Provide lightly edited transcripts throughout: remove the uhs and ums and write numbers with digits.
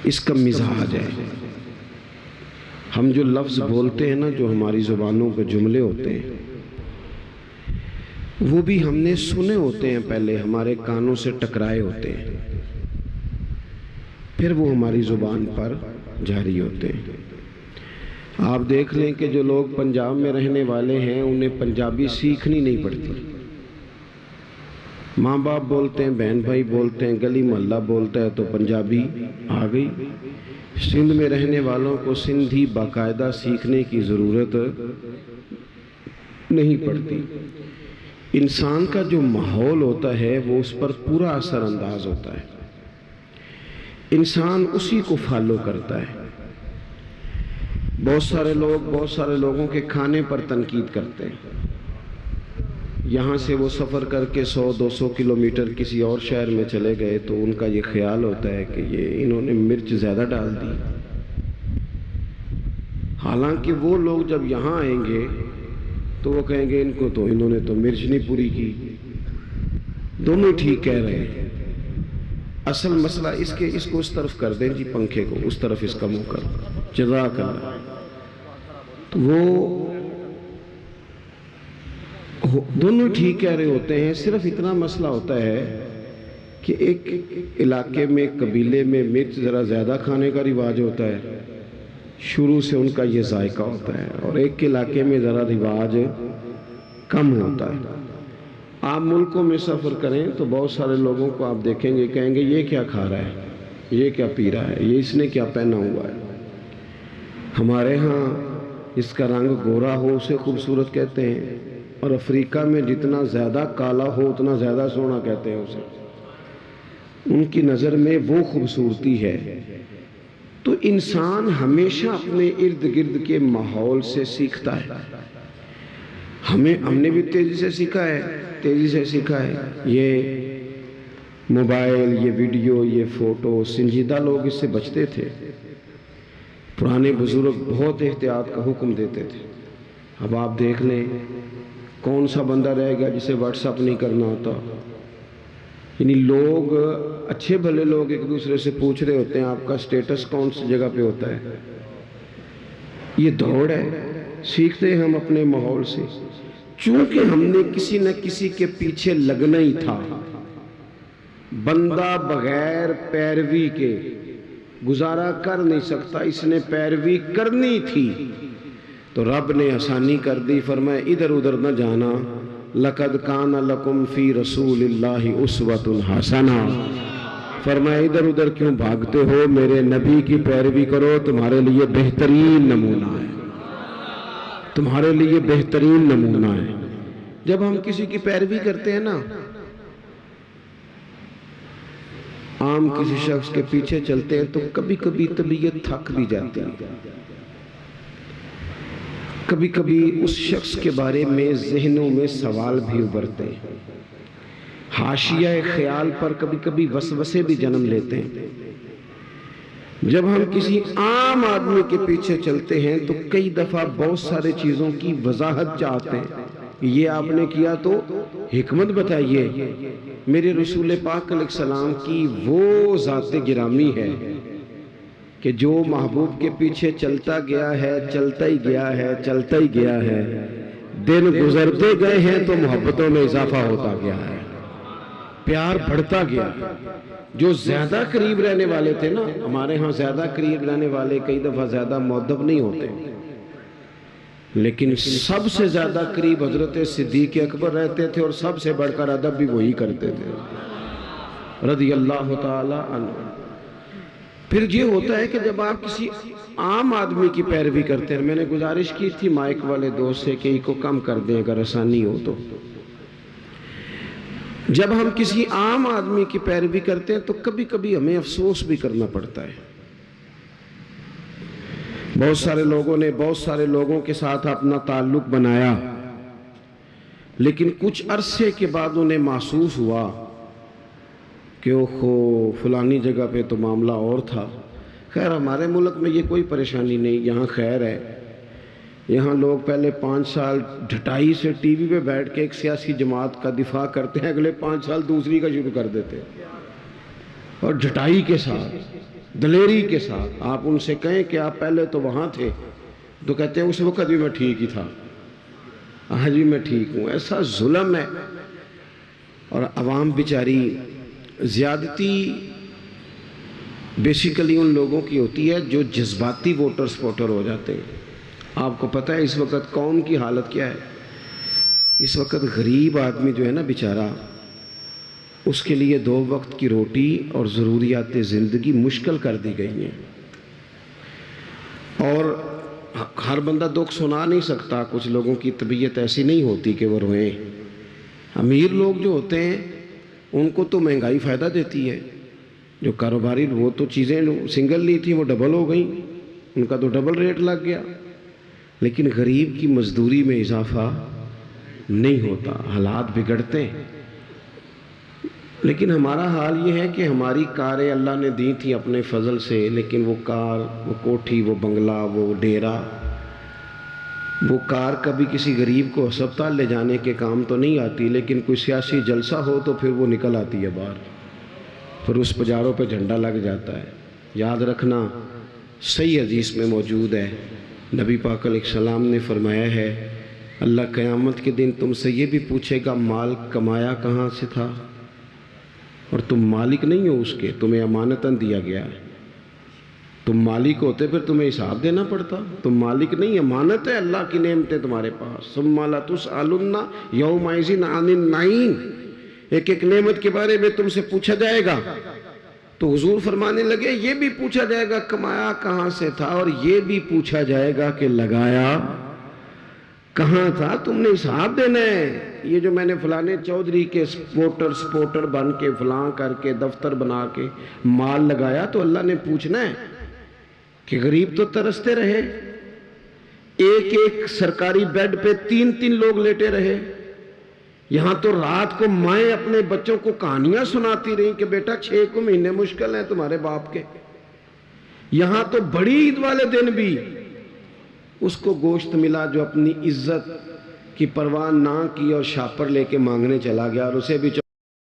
اس کا مزاج ہے۔ ہم جو لفظ بولتے ہیں نا، جو ہماری زبانوں پہ جملے ہوتے ہیں، وہ بھی ہم نے سنے ہوتے ہیں، پہلے ہمارے کانوں سے ٹکرائے ہوتے ہیں، پھر وہ ہماری زبان پر جاری ہوتے ہیں۔ آپ دیکھ لیں کہ جو لوگ پنجاب میں رہنے والے ہیں انہیں پنجابی سیکھنی نہیں پڑتی، ماں باپ بولتے ہیں، بہن بھائی بولتے ہیں، گلی محلہ بولتا ہے تو پنجابی آ گئی۔ سندھ میں رہنے والوں کو سندھی باقاعدہ سیکھنے کی ضرورت نہیں پڑتی۔ انسان کا جو ماحول ہوتا ہے وہ اس پر پورا اثر انداز ہوتا ہے، انسان اسی کو فالو کرتا ہے۔ بہت سارے لوگوں کے کھانے پر تنقید کرتے ہیں۔ یہاں سے وہ سفر کر کے 100-200 کلومیٹر کسی اور شہر میں چلے گئے تو ان کا یہ خیال ہوتا ہے کہ انہوں نے مرچ زیادہ ڈال دی، حالانکہ وہ لوگ جب یہاں آئیں گے تو وہ کہیں گے انہوں نے تو مرچ نہیں پوری کی۔ دونوں ٹھیک کہہ رہے ہیں۔ اصل مسئلہ اس کو اس طرف کر دیں جی، پنکھے کو اس طرف اس کا منہ کر، جزاک اللہ۔ تو وہ دونوں ٹھیک کہہ رہے ہوتے ہیں، صرف اتنا مسئلہ ہوتا ہے کہ ایک علاقے میں، قبیلے میں مرچ ذرا زیادہ کھانے کا رواج ہوتا ہے، شروع سے ان کا یہ ذائقہ ہوتا ہے، اور ایک علاقے میں ذرا رواج کم ہوتا ہے۔ آپ ملکوں میں سفر کریں تو بہت سارے لوگوں کو آپ دیکھیں گے، کہیں گے یہ کیا کھا رہا ہے، یہ کیا پی رہا ہے، یہ اس نے کیا پہنا ہوا ہے۔ ہمارے ہاں اس کا رنگ گورا ہو اسے خوبصورت کہتے ہیں، اور افریقہ میں جتنا زیادہ کالا ہو اتنا زیادہ سونا کہتے ہیں اسے۔ ان کی نظر میں وہ خوبصورتی ہے۔ تو انسان ہمیشہ اپنے ارد گرد کے ماحول سے سیکھتا ہے۔ ہم نے بھی تیزی سے سیکھا ہے۔ یہ موبائل، یہ ویڈیو، یہ فوٹو، سنجیدہ لوگ اس سے بچتے تھے۔ پرانے بزرگ بہت احتیاط کا حکم دیتے تھے۔ اب آپ دیکھ لیں کون سا بندہ رہے گا جسے واٹس اپ نہیں کرنا ہوتا۔ یعنی لوگ، اچھے بھلے لوگ ایک دوسرے سے پوچھ رہے ہوتے ہیں آپ کا سٹیٹس کون سی جگہ پہ ہوتا ہے۔ یہ دوڑ ہے، سیکھتے ہیں ہم اپنے ماحول سے، چونکہ ہم نے کسی نہ کسی کے پیچھے لگنا ہی تھا۔ بندہ بغیر پیروی کے گزارا کر نہیں سکتا، اس نے پیروی کرنی تھی تو رب نے آسانی کر دی، فرمایا ادھر ادھر نہ جانا، لَقَدْ كَانَ لَكُمْ فِي رَسُولِ اللَّهِ أُسْوَةٌ حَسَنَةٌ، فرمایا ادھر ادھر کیوں بھاگتے ہو، میرے نبی کی پیروی کرو، تمہارے لیے بہترین نمونہ ہے، تمہارے لیے بہترین نمونہ ہے۔ جب ہم کسی کی پیروی کرتے ہیں نا، عام کسی شخص کے پیچھے چلتے ہیں تو کبھی کبھی طبیعت تھک بھی جاتی ہے، کبھی کبھی اس شخص کے بارے میں ذہنوں میں سوال بھی ابھرتے ہیں، حاشیہ خیال پر کبھی کبھی وسوسے بھی جنم لیتے ہیں۔ جب ہم کسی عام آدمی کے پیچھے چلتے ہیں تو کئی دفعہ بہت سارے چیزوں کی وضاحت چاہتے ہیں، یہ آپ نے کیا تو حکمت بتائیے۔ میرے رسول پاک علیہ السلام کی وہ ذات گرامی ہے کہ جو محبوب کے پیچھے چلتا گیا ہے، چلتا ہی گیا ہے، چلتا ہی گیا ہے، دن گزرتے گئے ہیں تو محبتوں میں اضافہ ہوتا گیا ہے، پیار بڑھتا گیا۔ جو زیادہ قریب رہنے والے تھے نا، ہمارے ہاں زیادہ قریب رہنے والے کئی دفعہ زیادہ مؤدب نہیں ہوتے، لیکن سب سے زیادہ قریب حضرت صدیق اکبر رہتے تھے، اور سب سے بڑھ کر ادب بھی وہی کرتے تھے رضی اللہ تعالی عنہ۔ پھر یہ ہوتا ہے کہ جب آپ کسی عام آدمی کی پیروی کرتے ہیں، میں نے گزارش کی تھی مائک والے دوست سے کہ ان کو کم کر دیں اگر آسانی ہو تو، جب ہم کسی عام آدمی کی پیروی کرتے ہیں تو کبھی کبھی ہمیں افسوس بھی کرنا پڑتا ہے۔ بہت سارے لوگوں نے بہت سارے لوگوں کے ساتھ اپنا تعلق بنایا، لیکن کچھ عرصے کے بعد انہیں محسوس ہوا کہ فلانی جگہ پہ تو معاملہ اور تھا۔ خیر ہمارے ملک میں یہ کوئی پریشانی نہیں، یہاں خیر ہے، یہاں لوگ پہلے 5 سال ڈھٹائی سے ٹی وی پہ بیٹھ کے ایک سیاسی جماعت کا دفاع کرتے ہیں، اگلے 5 سال دوسری کا شروع کر دیتے ہیں، اور ڈھٹائی کے ساتھ دلیری کے ساتھ آپ ان سے کہیں کہ آپ پہلے تو وہاں تھے، تو کہتے ہیں اس وقت بھی میں ٹھیک ہی تھا، آج بھی میں ٹھیک ہوں۔ ایسا ظلم ہے۔ اور عوام بیچاری، زیادتی بیسیکلی ان لوگوں کی ہوتی ہے جو جذباتی ووٹر سپورٹر ہو جاتے ہیں۔ آپ کو پتہ ہے اس وقت قوم کی حالت کیا ہے؟ اس وقت غریب آدمی جو ہے نا بیچارہ، اس کے لیے 2 وقت کی روٹی اور ضروریات زندگی مشکل کر دی گئی ہیں۔ اور ہر بندہ دکھ سنا نہیں سکتا، کچھ لوگوں کی طبیعت ایسی نہیں ہوتی کہ وہ روئیں۔ امیر لوگ جو ہوتے ہیں ان کو تو مہنگائی فائدہ دیتی ہے، جو کاروباری وہ تو چیزیں سنگل لی تھیں وہ ڈبل ہو گئیں، ان کا تو ڈبل ریٹ لگ گیا، لیکن غریب کی مزدوری میں اضافہ نہیں ہوتا، حالات بگڑتے ہیں۔ لیکن ہمارا حال یہ ہے کہ ہماری کاریں اللہ نے دی تھی اپنے فضل سے، لیکن وہ کار، وہ کوٹھی، وہ بنگلہ، وہ ڈیرا، وہ کار کبھی کسی غریب کو ہسپتال لے جانے کے کام تو نہیں آتی، لیکن کوئی سیاسی جلسہ ہو تو پھر وہ نکل آتی ہے باہر، پھر اس پجاروں پہ جھنڈا لگ جاتا ہے۔ یاد رکھنا، صحیح حدیث میں موجود ہے، نبی پاک علیہ السلام نے فرمایا ہے اللہ قیامت کے دن تم سے یہ بھی پوچھے گا مال کمایا کہاں سے تھا، اور تم مالک نہیں ہو اس کے، تمہیں امانتاً دیا گیا ہے۔ تم مالک ہوتے پھر تمہیں حساب دینا پڑتا، تم مالک نہیں، امانت ہے، اللہ کی نعمتیں تمہارے پاس۔ ثم لتسألن یومئذ عن النعیم، ایک ایک نعمت کے بارے میں تم سے پوچھا جائے گا۔ تو حضور فرمانے لگے یہ بھی پوچھا جائے گا کمایا کہاں سے تھا، اور یہ بھی پوچھا جائے گا کہ لگایا کہاں تھا، تم نے حساب دینا ہے۔ یہ جو میں نے فلانے چودھری کے سپورٹر بن کے فلاں کر کے دفتر بنا کے مال لگایا، تو اللہ نے پوچھنا ہے کہ غریب تو ترستے رہے، ایک ایک سرکاری بیڈ پہ 3 لوگ لیٹے رہے، یہاں تو رات کو مائیں اپنے بچوں کو کہانیاں سناتی رہیں کہ بیٹا 6 کو مہینے مشکل ہیں تمہارے باپ کے، یہاں تو بڑی عید والے دن بھی اس کو گوشت ملا جو اپنی عزت کی پرواہ نہ کی اور شاپر لے کے مانگنے چلا گیا، اور اسے بھی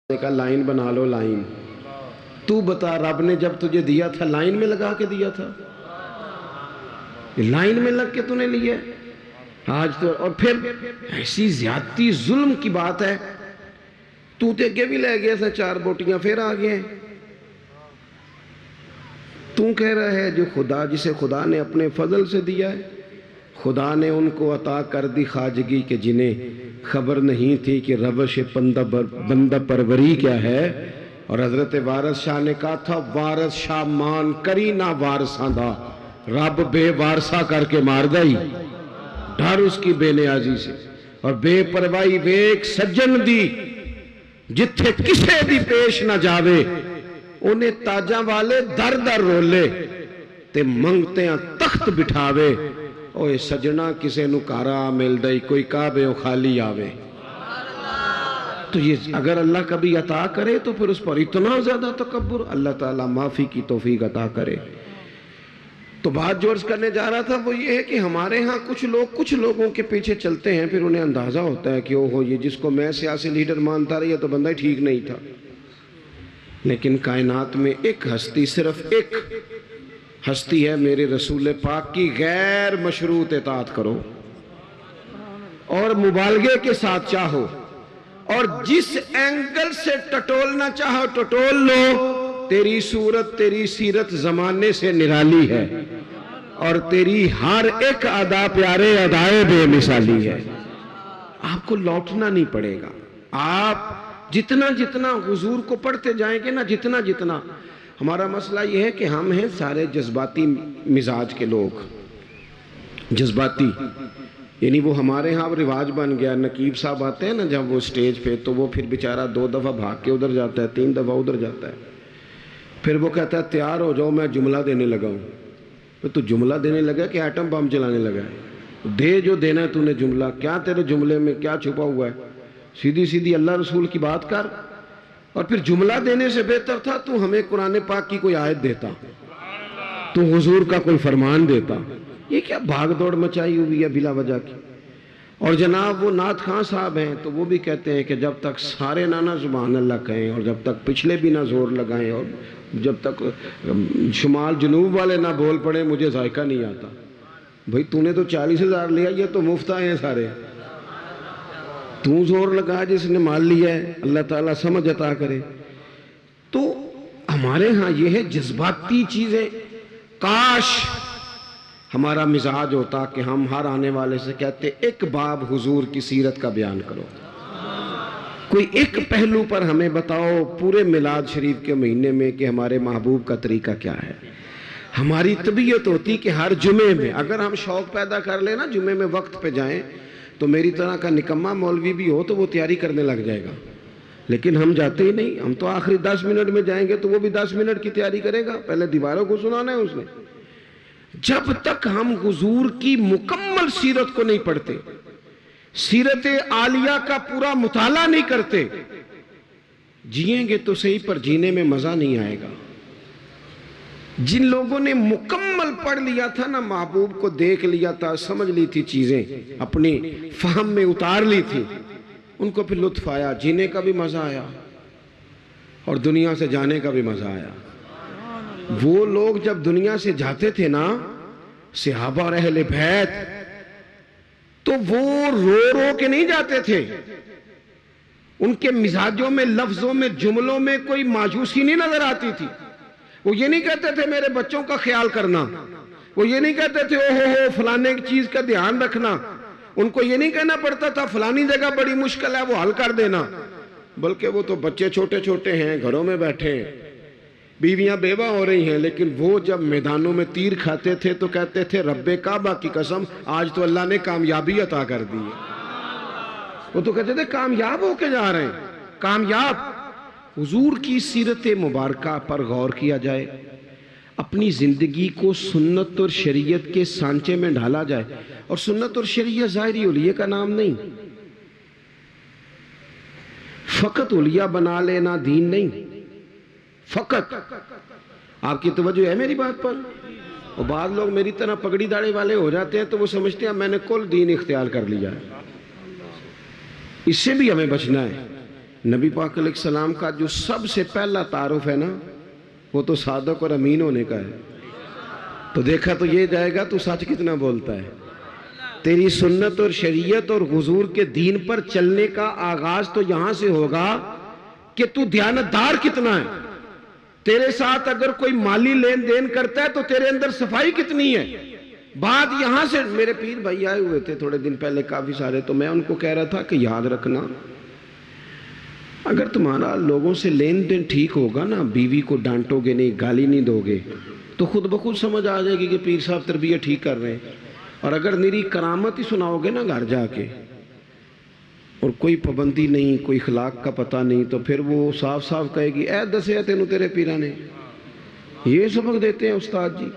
کہا لائن بنا لو لائن۔ تو بتا رب نے جب تجھے دیا تھا لائن میں لگا کے دیا تھا، لائن میں لگ کے تو نے لیا آج تو۔ اور پھر ایسی زیادتی ظلم کی بات ہے، تو تے کے بھی لے گیا تھا 4 بوٹیاں پھر آ گئے، تو کہہ رہا ہے جو خدا، جسے خدا نے اپنے فضل سے دیا ہے، خدا نے ان کو عطا کر دی خواجگی کہ جنہیں خبر نہیں تھی کہ روش بندہ پروری کیا ہے۔ اور حضرت وارث شاہ نے کہا تھا وارث شاہ مان کری نہ وارثاں دا، رب بے وارثہ کر کے مار دائی، ڈر اس کی بے نیازی سے، اور بے پروائی ویک سجن دی جتھے کسے دی پیش نہ جاوے، انہیں تاجاں والے در در رولے تے منگتے ہیں تخت بٹھاوے، اوے سجنا کسے نو کارا مل دائی کوئی کعبے و خالی آوے۔ تو یہ اگر اللہ کبھی عطا کرے تو پھر اس پر اتنا زیادہ تکبر، اللہ تعالیٰ معافی کی توفیق عطا کرے۔ تو بات جو عرض کرنے جا رہا تھا وہ یہ ہے کہ ہمارے ہاں کچھ لوگوں کے پیچھے چلتے ہیں، پھر انہیں اندازہ ہوتا ہے کہ اوہو یہ جس کو میں سیاسی لیڈر مانتا رہی ہے تو بندہ ہی ٹھیک نہیں تھا۔ لیکن کائنات میں ایک ہستی، صرف ایک ہستی ہے میرے رسول پاک کی، غیر مشروط اطاعت کرو اور مبالغے کے ساتھ چاہو، اور جس اینگل سے ٹٹولنا چاہو ٹٹول لو، تیری صورت تیری سیرت زمانے سے نرالی ہے، اور تیری ہر ایک ادا پیارے ادائے بے مثالی ہے۔ آپ کو لوٹنا نہیں پڑے گا، آپ جتنا جتنا حضور کو پڑھتے جائیں گے نا، جتنا ہمارا مسئلہ یہ ہے کہ ہم ہیں سارے جذباتی مزاج کے لوگ، جذباتی، یعنی وہ ہمارے ہاں رواج بن گیا، نقیب صاحب آتے ہیں نا جب وہ سٹیج پہ، تو وہ پھر بیچارہ 2 دفعہ بھاگ کے ادھر جاتا ہے، 3 دفعہ ادھر جاتا ہے، پھر وہ کہتا ہے تیار ہو جاؤ میں جملہ دینے لگا ہوں۔ تو جملہ دینے لگا کہ ایٹم بم چلانے لگا ہے؟ دے جو دینا ہے تو نے جملہ، کیا تیرے جملے میں کیا چھپا ہوا ہے؟ سیدھی اللہ رسول کی بات کر۔ اور پھر جملہ دینے سے بہتر تھا تو ہمیں قرآن پاک کی کوئی آیت دیتا، تو حضور کا کوئی فرمان دیتا۔ یہ کیا بھاگ دوڑ مچائی ہوئی ہے بلا وجہ کی؟ اور جناب وہ نعت خان صاحب ہیں تو وہ بھی کہتے ہیں کہ جب تک سارے نہ سبحان اللہ کہیں اور جب تک پچھلے بھی نہ زور لگائیں اور جب تک شمال جنوب والے نہ بول پڑے مجھے ذائقہ نہیں آتا۔ بھئی تو نے تو 40,000 لیا، یہ تو مفت آئے ہیں سارے، تو زور لگا جس نے مال لیا ہے، اللہ تعالیٰ سمجھ عطا کرے۔ تو ہمارے ہاں یہ ہے جذباتی چیزیں۔ کاش ہمارا مزاج ہوتا کہ ہم ہر آنے والے سے کہتے ایک باب حضور کی سیرت کا بیان کرو، کوئی ایک پہلو پر ہمیں بتاؤ پورے میلاد شریف کے مہینے میں کہ ہمارے محبوب کا طریقہ کیا ہے۔ ہماری طبیعت ہوتی کہ ہر جمعے میں اگر ہم شوق پیدا کر لیں نا جمعے میں وقت پہ جائیں، تو میری طرح کا نکمہ مولوی بھی ہو تو وہ تیاری کرنے لگ جائے گا، لیکن ہم جاتے ہی نہیں۔ ہم تو آخری 10 منٹ میں جائیں گے تو وہ بھی 10 منٹ کی تیاری کرے گا، پہلے دیواروں کو سنانا ہے اس نے۔ جب تک ہم حضور کی مکمل سیرت کو نہیں پڑھتے، سیرت عالیہ کا پورا مطالعہ نہیں کرتے، جئیں گے تو صحیح پر جینے میں مزہ نہیں آئے گا۔ جن لوگوں نے مکمل پڑھ لیا تھا نا، محبوب کو دیکھ لیا تھا، سمجھ لی تھی چیزیں، اپنی فہم میں اتار لی تھی، ان کو پھر لطف آیا، جینے کا بھی مزہ آیا اور دنیا سے جانے کا بھی مزہ آیا۔ وہ لوگ جب دنیا سے جاتے تھے نا، صحابہ اور اہل بیت، تو وہ رو رو کے نہیں جاتے تھے، ان کے مزاجوں میں، لفظوں میں، جملوں میں کوئی مایوسی نہیں نظر آتی تھی۔ وہ یہ نہیں کہتے تھے میرے بچوں کا خیال کرنا، وہ یہ نہیں کہتے تھے اوہ ہو فلانے چیز کا دھیان رکھنا، ان کو یہ نہیں کہنا پڑتا تھا فلانی جگہ بڑی مشکل ہے وہ حل کر دینا، بلکہ وہ تو بچے چھوٹے چھوٹے ہیں، گھروں میں بیٹھے ہیں، بیویاں بیوہ ہو رہی ہیں، لیکن وہ جب میدانوں میں تیر کھاتے تھے تو کہتے تھے رب کعبہ کی قسم آج تو اللہ نے کامیابی عطا کر دی ہے۔ وہ تو کہتے تھے کامیاب ہو کے جا رہے ہیں، کامیاب۔ حضور کی سیرت مبارکہ پر غور کیا جائے، اپنی زندگی کو سنت اور شریعت کے سانچے میں ڈھالا جائے، اور سنت اور شریعت ظاہری اولیاء کا نام نہیں، فقط اولیاء بنا لینا دین نہیں، فقط۔ آپ کی توجہ ہے میری بات پر؟ اور بعض لوگ میری طرح پگڑی داڑھی والے ہو جاتے ہیں تو وہ سمجھتے ہیں میں نے کل دین اختیار کر لیا ہے۔ اس سے بھی ہمیں بچنا ہے۔ نبی پاک علیہ السلام کا جو سب سے پہلا تعارف ہے نا، وہ تو صادق اور امین ہونے کا ہے۔ تو دیکھا تو یہ جائے گا تو سچ کتنا بولتا ہے۔ تیری سنت اور شریعت اور حضور کے دین پر چلنے کا آغاز تو یہاں سے ہوگا کہ تو دیانتدار کتنا ہے۔ تیرے ساتھ اگر کوئی مالی لین دین کرتا ہے تو تیرے اندر صفائی کتنی ہے۔ بات یہاں سے، میرے پیر بھائی آئے ہوئے تھے تھوڑے دن پہلے کافی سارے، تو میں ان کو کہہ رہا تھا کہ یاد رکھنا اگر تمہارا لوگوں سے لین دین ٹھیک ہوگا نا، بیوی کو ڈانٹو گے نہیں، گالی نہیں دو گے، تو خود بخود سمجھ آ جائے گی کہ پیر صاحب تربیت ٹھیک کر رہے ہیں۔ اور اگر میری کرامت ہی سناؤ گے نا گھر جا کے، اور کوئی پابندی نہیں، کوئی اخلاق کا پتہ نہیں، تو پھر وہ صاف صاف کہے گی اے دسیا تینوں تیرے پیرا نے۔ یہ سبق دیتے ہیں استاد جی۔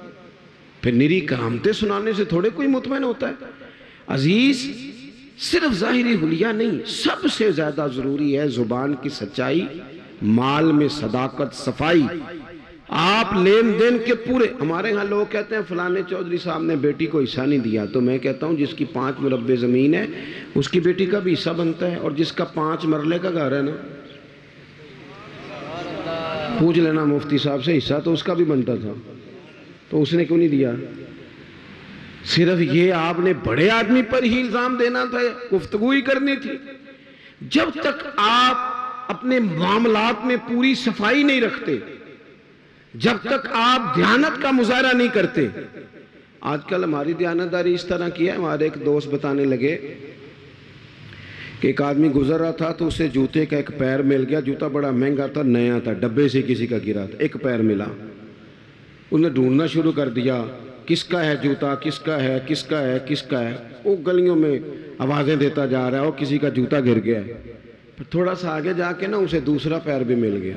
پھر نری کرامتیں سنانے سے تھوڑے کوئی مطمئن ہوتا ہے۔ عزیز، صرف ظاہری حلیہ نہیں، سب سے زیادہ ضروری ہے زبان کی سچائی، مال میں صداقت، صفائی۔ آپ لین دین کے پورے، ہمارے ہاں لوگ کہتے ہیں فلانے چودھری صاحب نے بیٹی کو حصہ نہیں دیا، تو میں کہتا ہوں جس کی 5 مربع زمین ہے اس کی بیٹی کا بھی حصہ بنتا ہے، اور جس کا 5 مرلے کا گھر ہے نا، پوچھ لینا مفتی صاحب سے، حصہ تو اس کا بھی بنتا تھا، تو اس نے کیوں نہیں دیا؟ صرف یہ آپ نے بڑے آدمی پر ہی الزام دینا تھا، گفتگو ہی کرنی تھی۔ جب تک آپ اپنے معاملات میں پوری صفائی نہیں رکھتے، جب تک آپ دیانت کا مظاہرہ نہیں کرتے۔ آج کل ہماری دیانتداری اس طرح کی ہے، ہمارے ایک دوست بتانے لگے کہ ایک آدمی گزر رہا تھا تو اسے جوتے کا ایک پیر مل گیا، جوتا بڑا مہنگا تھا، نیا تھا، ڈبے سے کسی کا گرا تھا، ایک پیر ملا۔ انہوں نے ڈھونڈنا شروع کر دیا، کس کا ہے جوتا، کس کا ہے، کس کا ہے، کس کا ہے۔ وہ گلیوں میں آوازیں دیتا جا رہا ہے، اور کسی کا جوتا گر گیا ہے۔ پھر تھوڑا سا آگے جا کے نا اسے دوسرا پیر بھی مل گیا،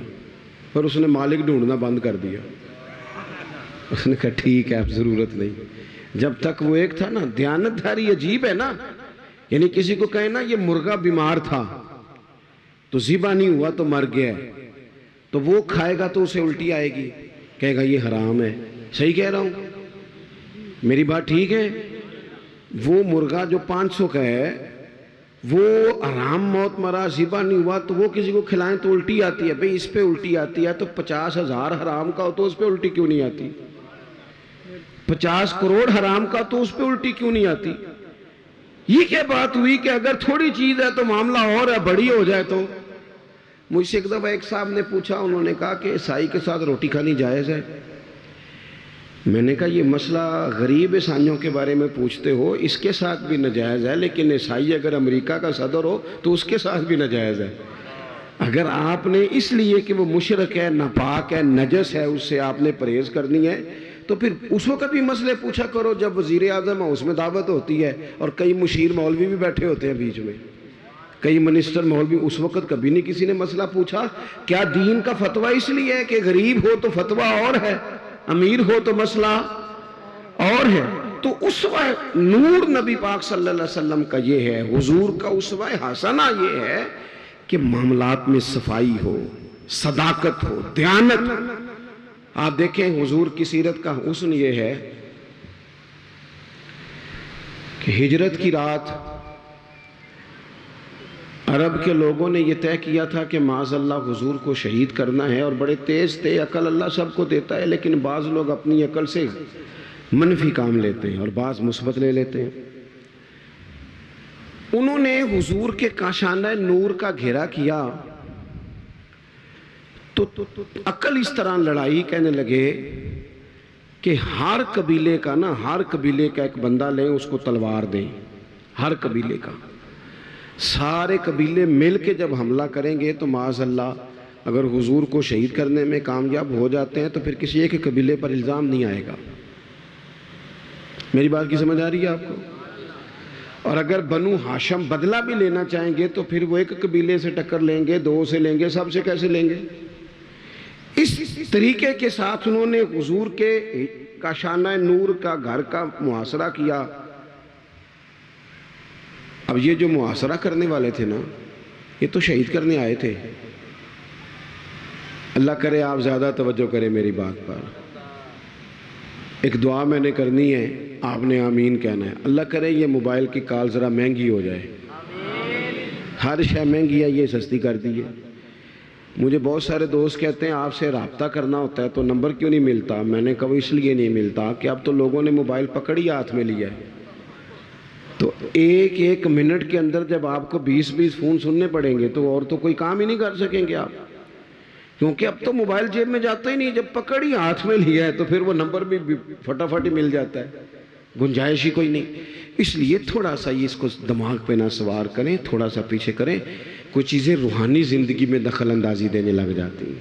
پھر اس نے مالک ڈھونڈنا بند کر دیا۔ اس نے کہا ٹھیک ہے اب ضرورت نہیں۔ جب تک وہ ایک تھا نا، دیانتداری عجیب ہے نا، یعنی کسی کو کہیں نا یہ مرغا بیمار تھا تو ذبح نہیں ہوا تو مر گیا ہے، تو وہ کھائے گا تو اسے الٹی آئے گی، کہے گا یہ حرام ہے۔ صحیح کہہ رہا ہوں؟ میری بات ٹھیک ہے؟ وہ مرغا جو 500 کا ہے وہ حرام موت مرا، ذبح نہیں ہوا، تو وہ کسی کو کھلائیں تو الٹی آتی ہے، بھئی اس پہ الٹی آتی ہے تو 50,000 حرام کا ہو تو اس پہ الٹی کیوں نہیں آتی؟ 50 کروڑ حرام کا تو اس پہ الٹی کیوں نہیں آتی؟ یہ کیا بات ہوئی کہ اگر تھوڑی چیز ہے تو معاملہ اور ہے، بڑی ہو جائے تو؟ مجھ سے ایک دفعہ ایک صاحب نے پوچھا، انہوں نے کہا کہ عیسائی کے ساتھ روٹی کھانی جائز ہے؟ میں نے کہا یہ مسئلہ غریب عیسائیوں کے بارے میں پوچھتے ہو، اس کے ساتھ بھی ناجائز ہے، لیکن عیسائی اگر امریکہ کا صدر ہو تو اس کے ساتھ بھی ناجائز ہے۔ اگر آپ نے اس لیے کہ وہ مشرک ہے، ناپاک ہے، نجس ہے، اس سے آپ نے پرہیز کرنی ہے، تو پھر اس وقت بھی مسئلے پوچھا کرو جب وزیر اعظم ہے، اس میں دعوت ہوتی ہے اور کئی مشیر مولوی بھی بیٹھے ہوتے ہیں بیچ میں، کئی منسٹر مولوی، اس وقت کبھی نہیں کسی نے مسئلہ پوچھا؟ کیا دین کا فتویٰ اس لیے ہے کہ غریب ہو تو فتویٰ اور ہے، امیر ہو تو مسئلہ اور ہے؟ تو اسوہ نور نبی پاک صلی اللہ علیہ وسلم کا یہ ہے، حضور کا اسوہ حسنہ یہ ہے کہ معاملات میں صفائی ہو، صداقت ہو، دیانت۔ آپ دیکھیں حضور کی سیرت کا حسن یہ ہے کہ ہجرت کی رات عرب کے لوگوں نے یہ طے کیا تھا کہ معاذ اللہ حضور کو شہید کرنا ہے، اور بڑے تیز تھے، عقل اللہ سب کو دیتا ہے، لیکن بعض لوگ اپنی عقل سے منفی کام لیتے ہیں اور بعض مثبت لے لیتے ہیں۔ انہوں نے حضور کے کاشانہ نور کا گھیرا کیا تو عقل اس طرح لڑائی، کہنے لگے کہ ہر قبیلے کا ایک بندہ لیں، اس کو تلوار دیں، ہر قبیلے کا، سارے قبیلے مل کے جب حملہ کریں گے تو معاذ اللہ اگر حضور کو شہید کرنے میں کامیاب ہو جاتے ہیں تو پھر کسی ایک قبیلے پر الزام نہیں آئے گا۔ میری بات کی سمجھ آ رہی ہے آپ کو؟ اور اگر بنو ہاشم بدلہ بھی لینا چاہیں گے تو پھر وہ ایک قبیلے سے ٹکر لیں گے، دو سے لیں گے، سب سے کیسے لیں گے؟ اس طریقے کے ساتھ انہوں نے حضور کے کاشانہ نور کا گھر کا محاصرہ کیا۔ اب یہ جو محاصرہ کرنے والے تھے نا، یہ تو شہید کرنے آئے تھے۔ اللہ کرے آپ زیادہ توجہ کریں میری بات پر۔ ایک دعا میں نے کرنی ہے، آپ نے آمین کہنا ہے۔ اللہ کرے یہ موبائل کی کال ذرا مہنگی ہو جائے، ہر شے مہنگی ہے، یہ سستی کر دی ہے۔ مجھے بہت سارے دوست کہتے ہیں آپ سے رابطہ کرنا ہوتا ہے تو نمبر کیوں نہیں ملتا؟ میں نے کہا اس لیے نہیں ملتا کہ اب تو لوگوں نے موبائل پکڑی ہاتھ میں لیا ہے، تو ایک منٹ کے اندر جب آپ کو 20 فون سننے پڑیں گے تو اور تو کوئی کام ہی نہیں کر سکیں گے آپ، کیونکہ اب تو موبائل جیب میں جاتا ہی نہیں، جب پکڑی ہاتھ میں لیا ہے تو پھر وہ نمبر بھی فٹافٹ ہی مل جاتا ہے، گنجائش ہی کوئی نہیں۔ اس لیے تھوڑا سا یہ اس کو دماغ پہ نہ سوار کریں، تھوڑا سا پیچھے کریں، کوئی چیزیں روحانی زندگی میں دخل اندازی دینے لگ جاتی ہیں۔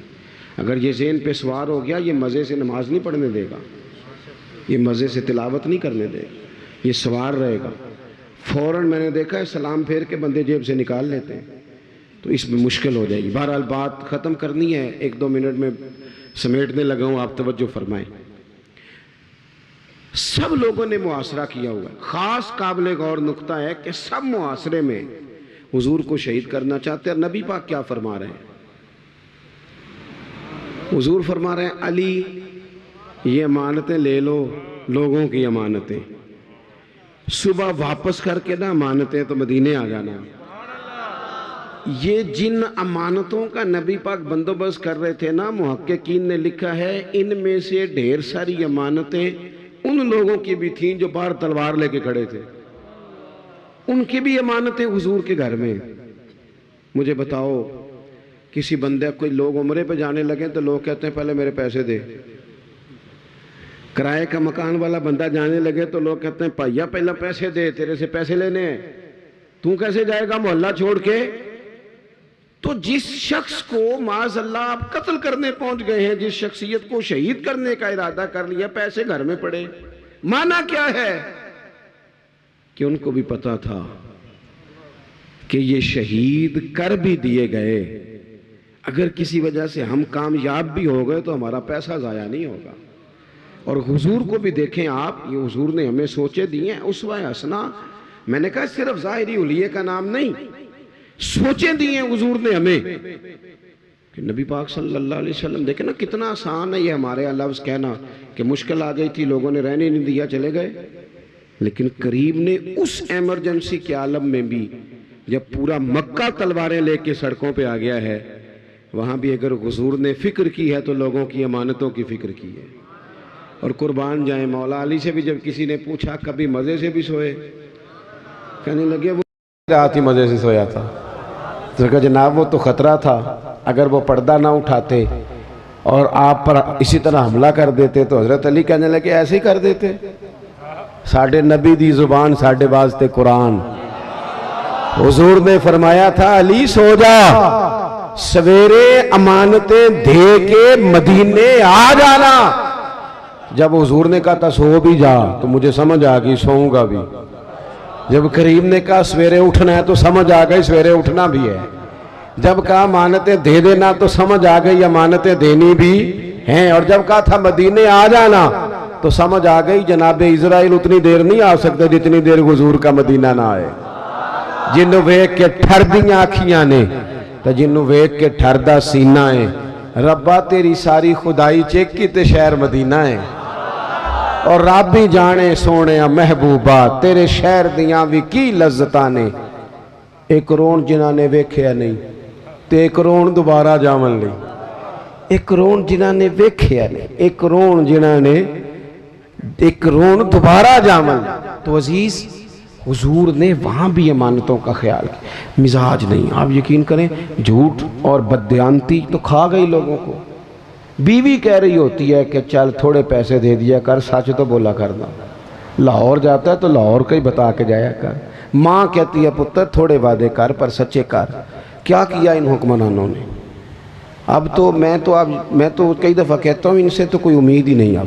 اگر یہ ذہن پہ سوار ہو گیا، یہ مزے سے نماز نہیں پڑھنے دے گا، یہ مزے سے تلاوت نہیں کرنے دے گا، یہ سوار رہے گا۔ فوراً میں نے دیکھا ہے سلام پھیر کے بندے جیب سے نکال لیتے ہیں، تو اس میں مشکل ہو جائے گی۔ بہرحال بات ختم کرنی ہے، 1-2 منٹ میں سمیٹنے لگا ہوں، آپ توجہ فرمائیں۔ سب لوگوں نے محاصرہ کیا ہوا ہے۔ خاص قابل غور نقطہ ہے کہ سب محاصرے میں حضور کو شہید کرنا چاہتے ہیں۔ نبی پاک کیا فرما رہے ہیں؟ حضور فرما رہے ہیں علی یہ امانتیں لے لو، لوگوں کی امانتیں، صبح واپس کر کے نا امانتیں تو مدینے آ جانا۔ یہ جن امانتوں کا نبی پاک بندوبست کر رہے تھے نا، محققین نے لکھا ہے ان میں سے ڈھیر ساری امانتیں ان لوگوں کی بھی تھیں جو باہر تلوار لے کے کھڑے تھے، ان کی بھی امانتیں حضور کے گھر میں۔ مجھے بتاؤ کسی بندے کوئی لوگ عمرے پہ جانے لگے تو لوگ کہتے ہیں پہلے میرے پیسے دے، کرائے کا مکان والا بندہ جانے لگے تو لوگ کہتے ہیں پائیا پہلے پیسے دے، تیرے سے پیسے لینے ہیں، تو کیسے جائے گا محلہ چھوڑ کے؟ تو جس شخص کو معاذ اللہ آپ قتل کرنے پہنچ گئے ہیں، جس شخصیت کو شہید کرنے کا ارادہ کر لیا، پیسے گھر میں پڑے، معنی کیا ہے؟ کہ ان کو بھی پتا تھا کہ یہ شہید کر بھی دیے گئے، اگر کسی وجہ سے ہم کامیاب بھی ہو گئے تو ہمارا پیسہ ضائع نہیں ہوگا۔ اور حضور کو بھی دیکھیں آپ، یہ حضور نے ہمیں سوچے دیے ہیں، اسوہ حسنہ، میں نے کہا صرف ظاہری حلیے کا نام نہیں، سوچیں دیے ہیں حضور نے ہمیں کہ نبی پاک صلی اللہ علیہ وسلم۔ دیکھیں نا کتنا آسان ہے یہ ہمارے لفظ کہنا کہ مشکل آ گئی تھی، لوگوں نے رہنے نہیں دیا، چلے گئے، لیکن کریم نے اس ایمرجنسی کے عالم میں بھی جب پورا مکہ تلواریں لے کے سڑکوں پہ آ گیا ہے، وہاں بھی اگر حضور نے فکر کی ہے تو لوگوں کی امانتوں کی فکر کی ہے۔ اور قربان جائیں، مولا علی سے بھی جب کسی نے پوچھا کبھی مزے سے بھی سوئے؟ کہنے لگے وہ رات ہی مزے سے سویا تھا۔ تو کہا جناب وہ تو خطرہ تھا، اگر وہ پردہ نہ اٹھاتے اور آپ پر اسی طرح حملہ کر دیتے تو حضرت علی کہنے لگے ایسے ہی کر دیتے، ساڈے نبی دی زبان ساڈے واسطے قرآن۔ حضور نے فرمایا تھا علی سو جا، سویرے امانتیں دے کے مدینے آ جانا۔ جب حضور نے کہا تھا سو بھی جا تو مجھے سمجھ آ گئی سوؤں گا بھی۔ جب کریم نے کہا سویرے اٹھنا ہے تو سمجھ آ گئی سویرے اٹھنا بھی ہے۔ جب کہا امانتیں دے دینا تو سمجھ آ گئی امانتیں دینی بھی ہیں۔ اور جب کہا تھا مدینے آ جانا تو سمجھ آ گئی جناب اسرائیل اتنی دیر نہیں آ سکتے جتنی دیر حضور کا مدینہ نہ آئے۔ جنوں ویکھ کے ٹھردیاں آکھیاں نے تو جنوں ویکھ کے ٹھردا سینہ ہے، ربا تیری ساری خدائی چیک کی تے شہر مدینہ ہے۔ اور رب بھی جانے سونے محبوبہ تیرے شہر دیاں بھی کی لذتاں نے۔ ایک رون جنہاں نے ویکھیا نہیں تے ایک رون دوبارہ جامن لی۔ ایک رون جنہاں نے ویکھیا نہیں، ایک رون جنہاں نے ایک رون دوبارہ جامن لی۔ تو عزیز حضور نے وہاں بھی امانتوں کا خیال کیا، مزاج نہیں۔ آپ یقین کریں جھوٹ اور بددیانتی تو کھا گئی لوگوں کو۔ بیوی کہہ رہی ہوتی ہے کہ چل تھوڑے پیسے دے دیا کر، سچ تو بولا کرنا۔ لاہور جاتا ہے تو لاہور کا ہی بتا کے جایا کر۔ ماں کہتی ہے پتر تھوڑے وعدے کر پر سچے کر۔ کیا کیا ان حکمرانوں نے؟ اب تو میں تو کئی دفعہ کہتا ہوں ان سے تو کوئی امید ہی نہیں۔ اب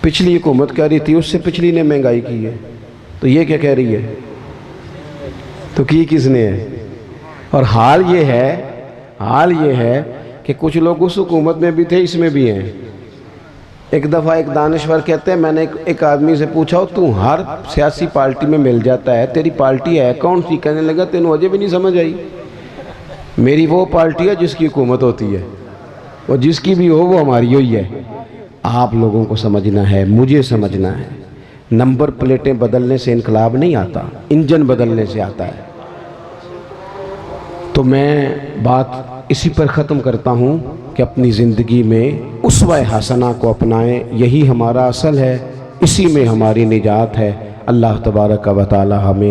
پچھلی حکومت کہہ رہی تھی اس سے پچھلی نے مہنگائی کی ہے، تو یہ کیا کہہ رہی ہے؟ تو کی کس نے ہے؟ اور حال یہ ہے کہ کچھ لوگ اس حکومت میں بھی تھے اس میں بھی ہیں۔ ایک دفعہ ایک دانشور کہتے ہیں میں نے ایک آدمی سے پوچھا تو ہر سیاسی پارٹی میں مل جاتا ہے، تیری پارٹی ہے کون سی؟ کہنے لگا تینوں اجے بھی نہیں سمجھ آئی، میری وہ پارٹی ہے جس کی حکومت ہوتی ہے، اور جس کی بھی ہو وہ ہماری ہوئی ہے۔ آپ لوگوں کو سمجھنا ہے، مجھے سمجھنا ہے، نمبر پلیٹیں بدلنے سے انقلاب نہیں آتا، انجن بدلنے سے آتا ہے۔ تو میں بات اسی پر ختم کرتا ہوں کہ اپنی زندگی میں اسوہ حسنہ کو اپنائیں، یہی ہمارا اصل ہے، اسی میں ہماری نجات ہے۔ اللہ تبارک و تعالی ہمیں